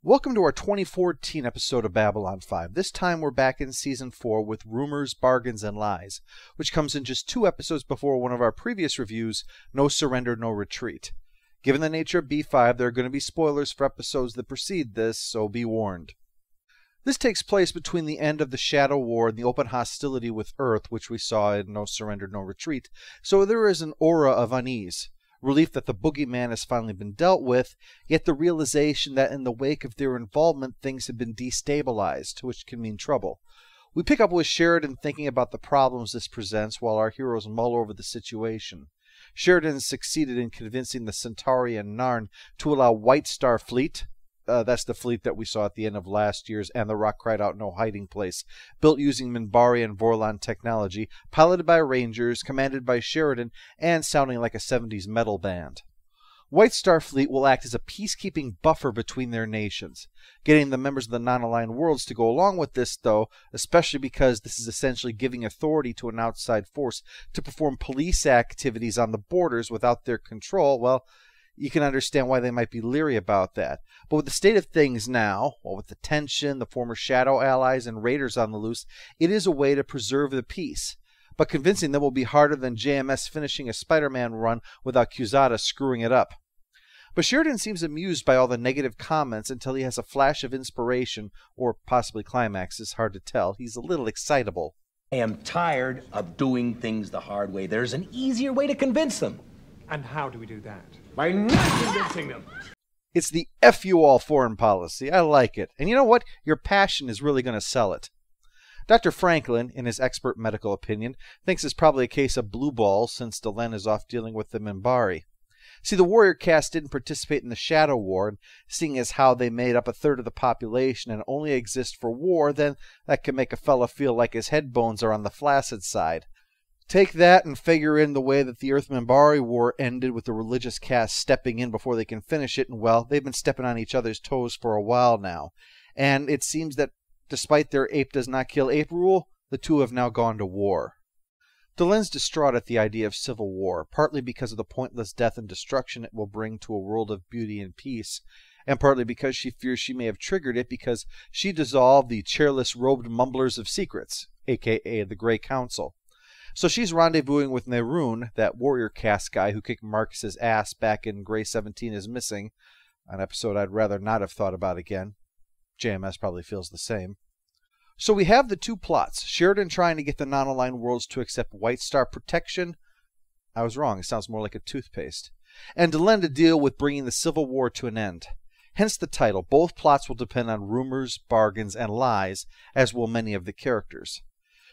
Welcome to our 2014 episode of Babylon 5. This time we're back in Season 4 with Rumors, Bargains, and Lies, which comes in just 2 episodes before one of our previous reviews, No Surrender, No Retreat. Given the nature of B5, there are going to be spoilers for episodes that precede this, so be warned. This takes place between the end of the Shadow War and the open hostility with Earth, which we saw in No Surrender, No Retreat, so there is an aura of unease. Relief that the boogeyman has finally been dealt with, yet the realization that in the wake of their involvement things have been destabilized, which can mean trouble. We pick up with Sheridan thinking about the problems this presents while our heroes mull over the situation. Sheridan succeeded in convincing the Centauri and Narn to allow Whitestar fleet, that's the fleet that we saw at the end of last year's And the Rock Cried Out No Hiding Place, built using Minbari and Vorlon technology, piloted by Rangers, commanded by Sheridan, and sounding like a 70s metal band. Whitestar fleet will act as a peacekeeping buffer between their nations. Getting the members of the non-aligned worlds to go along with this, though, especially because this is essentially giving authority to an outside force to perform police activities on the borders without their control, well, you can understand why they might be leery about that. But with the state of things now, with the tension, the former Shadow allies, and raiders on the loose, it is a way to preserve the peace. But convincing them will be harder than JMS finishing a Spider-Man run without Cusada screwing it up. But Sheridan seems amused by all the negative comments until he has a flash of inspiration, or possibly climax, it's hard to tell. He's a little excitable. I am tired of doing things the hard way. There's an easier way to convince them. And how do we do that? By not convincing them. It's the F you all foreign policy. I like it. And you know what? Your passion is really going to sell it. Dr. Franklin, in his expert medical opinion, thinks it's probably a case of blue balls since Delenn is off dealing with the Minbari. See, the warrior caste didn't participate in the Shadow War, and seeing as how they made up a third of the population and only exist for war, then that can make a fella feel like his head bones are on the flaccid side. Take that and figure in the way that the Earth-Minbari War ended with the religious caste stepping in before they can finish it, and well, they've been stepping on each other's toes for a while now. And it seems that despite their ape does not kill ape rule, the two have now gone to war. Delenn's distraught at the idea of civil war, partly because of the pointless death and destruction it will bring to a world of beauty and peace, and partly because she fears she may have triggered it because she dissolved the chairless robed mumblers of secrets, aka the Grey Council. So she's rendezvousing with Neroon, that warrior caste guy who kicked Marcus's ass back in Grey 17 is Missing, an episode I'd rather not have thought about again. JMS probably feels the same. So we have the two plots, Sheridan trying to get the non-aligned worlds to accept Whitestar protection. I was wrong, it sounds more like a toothpaste. And Delenn to deal with bringing the Civil War to an end. Hence the title. Both plots will depend on rumors, bargains, and lies, as will many of the characters.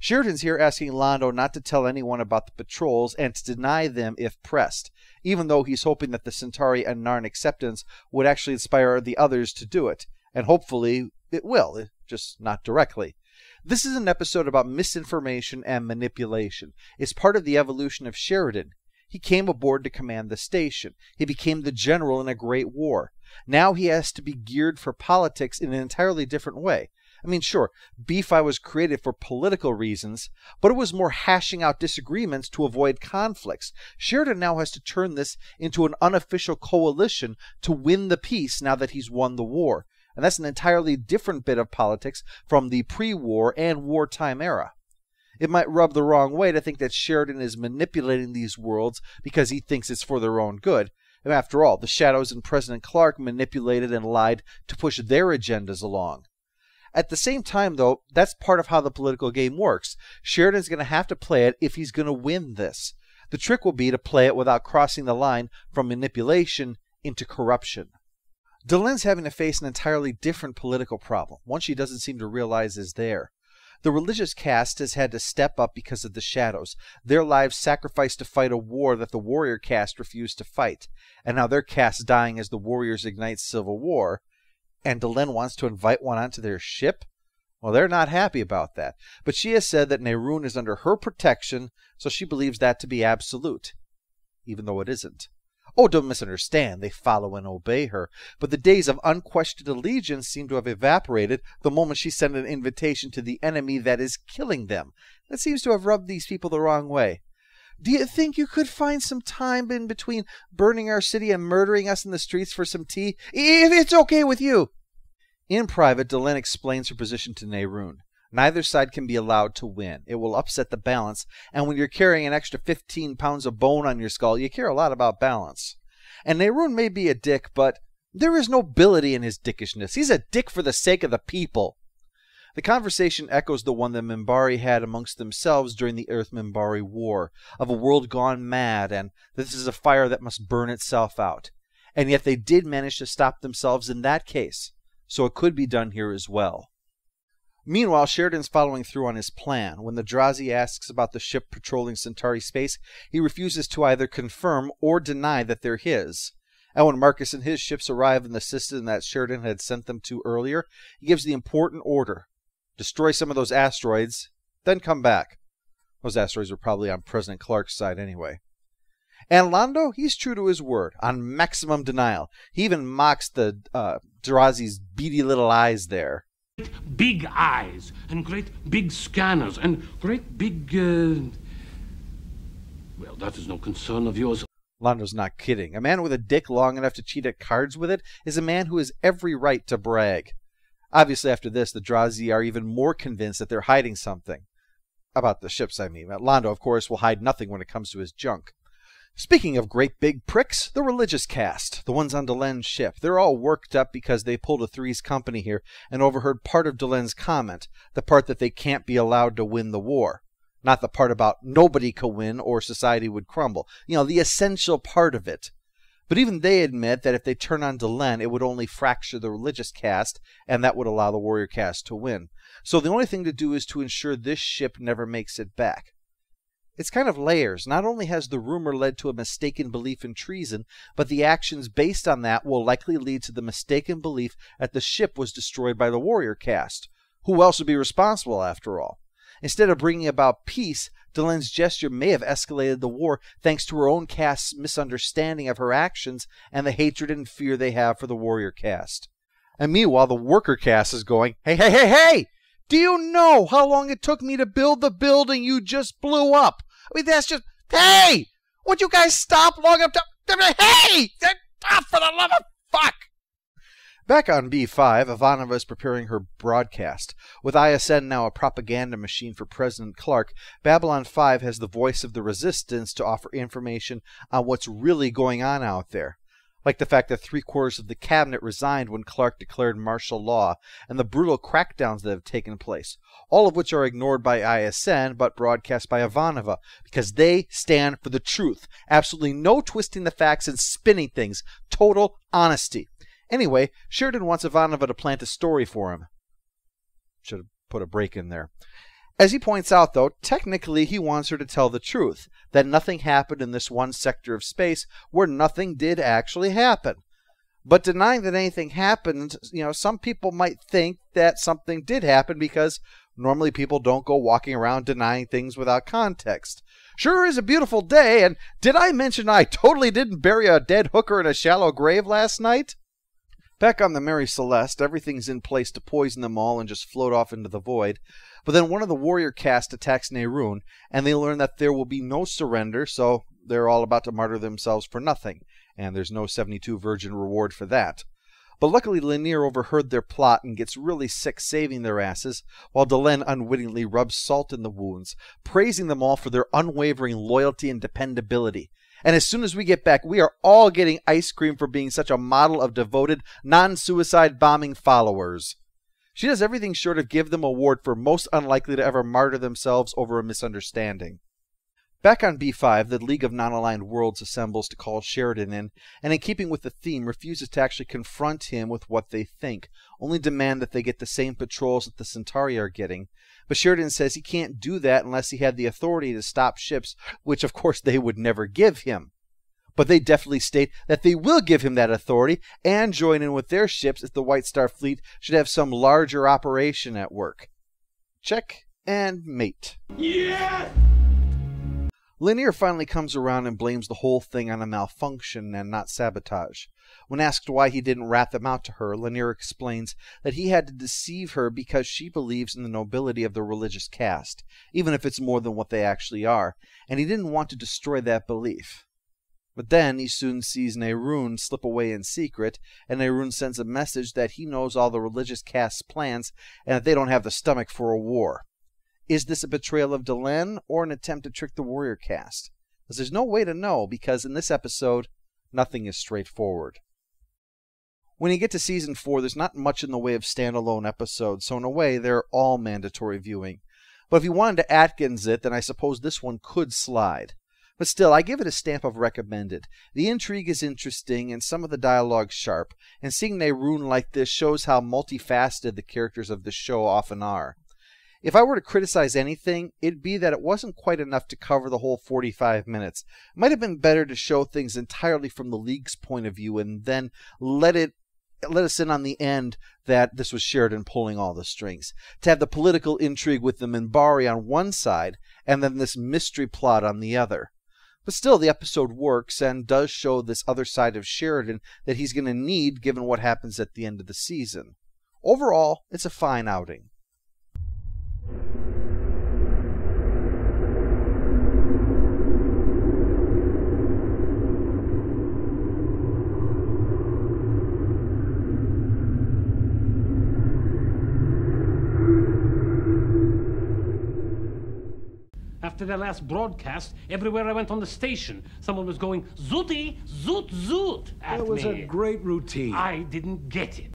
Sheridan's here asking Londo not to tell anyone about the patrols and to deny them if pressed, even though he's hoping that the Centauri and Narn acceptance would actually inspire the others to do it, and hopefully it will, just not directly. This is an episode about misinformation and manipulation. It's part of the evolution of Sheridan. He came aboard to command the station. He became the general in a great war. Now he has to be geared for politics in an entirely different way. I mean, sure, B5 was created for political reasons, but it was more hashing out disagreements to avoid conflicts. Sheridan now has to turn this into an unofficial coalition to win the peace now that he's won the war. And that's an entirely different bit of politics from the pre-war and wartime era. It might rub the wrong way to think that Sheridan is manipulating these worlds because he thinks it's for their own good. And after all, the Shadows and President Clark manipulated and lied to push their agendas along. At the same time, though, that's part of how the political game works. Sheridan's going to have to play it if he's going to win this. The trick will be to play it without crossing the line from manipulation into corruption. Delenn's having to face an entirely different political problem, one she doesn't seem to realize is there. The religious caste has had to step up because of the Shadows, their lives sacrificed to fight a war that the warrior caste refused to fight, and now their caste dying as the warriors ignite civil war. And Delenn wants to invite one onto their ship? Well, they're not happy about that. But she has said that Neroon is under her protection, so she believes that to be absolute. Even though it isn't. Oh, don't misunderstand. They follow and obey her. But the days of unquestioned allegiance seem to have evaporated the moment she sent an invitation to the enemy that is killing them. That seems to have rubbed these people the wrong way. Do you think you could find some time in between burning our city and murdering us in the streets for some tea? If it's okay with you. In private, Delenn explains her position to Nehruin. Neither side can be allowed to win. It will upset the balance, and when you're carrying an extra 15 pounds of bone on your skull, you care a lot about balance. And Nehruin may be a dick, but there is nobility in his dickishness. He's a dick for the sake of the people. The conversation echoes the one the Minbari had amongst themselves during the Earth-Minbari War, of a world gone mad, and this is a fire that must burn itself out. And yet they did manage to stop themselves in that case, so it could be done here as well. Meanwhile, Sheridan's following through on his plan. When the Drazi asks about the ship patrolling Centauri space, he refuses to either confirm or deny that they're his. And when Marcus and his ships arrive in the system that Sheridan had sent them to earlier, he gives the important order: destroy some of those asteroids, then come back. Those asteroids were probably on President Clark's side anyway. And Londo, he's true to his word, on maximum denial. He even mocks the Drazi's beady little eyes there. Big eyes, and great big scanners, and great big, well, that is no concern of yours. Londo's not kidding. A man with a dick long enough to cheat at cards with it is a man who has every right to brag. Obviously, after this, the Drazi are even more convinced that they're hiding something. About the ships, I mean. Londo, of course, will hide nothing when it comes to his junk. Speaking of great big pricks, the religious caste, the ones on Delenn's ship, they're all worked up because they pulled a Three's Company here and overheard part of Delenn's comment, the part that they can't be allowed to win the war. Not the part about nobody could win or society would crumble. You know, the essential part of it. But even they admit that if they turn on Delenn, it would only fracture the religious caste, and that would allow the warrior caste to win. So the only thing to do is to ensure this ship never makes it back. It's kind of layers. Not only has the rumor led to a mistaken belief in treason, but the actions based on that will likely lead to the mistaken belief that the ship was destroyed by the warrior caste. Who else would be responsible, after all? Instead of bringing about peace, Delenn's gesture may have escalated the war thanks to her own caste's misunderstanding of her actions and the hatred and fear they have for the warrior caste. And meanwhile, the worker caste is going, Hey! Do you know how long it took me to build the building you just blew up? I mean, that's just... Hey! Would you guys stop long enough to... Hey! Stop, for the love of fuck! Back on B5, Ivanova is preparing her broadcast. With ISN now a propaganda machine for President Clark, Babylon 5 has the voice of the resistance to offer information on what's really going on out there. Like the fact that 3/4 of the cabinet resigned when Clark declared martial law, and the brutal crackdowns that have taken place, all of which are ignored by ISN but broadcast by Ivanova, because they stand for the truth. Absolutely no twisting the facts and spinning things. Total honesty. Anyway, Sheridan wants Ivanova to plant a story for him. Should have put a break in there. As he points out, though, technically he wants her to tell the truth, that nothing happened in this one sector of space where nothing did actually happen. But denying that anything happened, some people might think that something did happen because normally people don't go walking around denying things without context. Sure is a beautiful day, and did I mention I totally didn't bury a dead hooker in a shallow grave last night? Back on the Mary Celeste, everything's in place to poison them all and just float off into the void. But then one of the warrior caste attacks Nehruin, and they learn that there will be no surrender, so they're all about to martyr themselves for nothing, and there's no 72 virgin reward for that. But luckily Lanier overheard their plot and gets really sick saving their asses, while Delenn unwittingly rubs salt in the wounds, praising them all for their unwavering loyalty and dependability. And as soon as we get back, we are all getting ice cream for being such a model of devoted, non-suicide bombing followers. She does everything short of give them an award for most unlikely to ever martyr themselves over a misunderstanding. Back on B5, the League of Non-Aligned Worlds assembles to call Sheridan in, and in keeping with the theme, refuses to actually confront him with what they think, only demand that they get the same patrols that the Centauri are getting. But Sheridan says he can't do that unless he had the authority to stop ships, which of course they would never give him. But they definitely state that they will give him that authority and join in with their ships if the Whitestar fleet should have some larger operation at work. Check and mate. Yeah! Lanier finally comes around and blames the whole thing on a malfunction and not sabotage. When asked why he didn't rat them out to her, Lanier explains that he had to deceive her because she believes in the nobility of the religious caste, even if it's more than what they actually are, and he didn't want to destroy that belief. But then he soon sees Nehruin slip away in secret, and Nehruin sends a message that he knows all the religious caste's plans and that they don't have the stomach for a war. Is this a betrayal of Delenn or an attempt to trick the warrior caste? Because there's no way to know, because in this episode, nothing is straightforward. When you get to Season 4, there's not much in the way of standalone episodes, so in a way, they're all mandatory viewing. But if you wanted to Atkins it, then I suppose this one could slide. But still, I give it a stamp of recommended. The intrigue is interesting, and some of the dialogue sharp, and seeing Nehruin like this shows how multifaceted the characters of the show often are. If I were to criticize anything, it'd be that it wasn't quite enough to cover the whole 45 minutes. It might have been better to show things entirely from the League's point of view and then let us in on the end that this was Sheridan pulling all the strings. To have the political intrigue with the Minbari on one side and then this mystery plot on the other. But still, the episode works and does show this other side of Sheridan that he's going to need given what happens at the end of the season. Overall, it's a fine outing. After their last broadcast, everywhere I went on the station, someone was going, "Zooty, zoot, zoot," at me. It was a great routine. I didn't get it.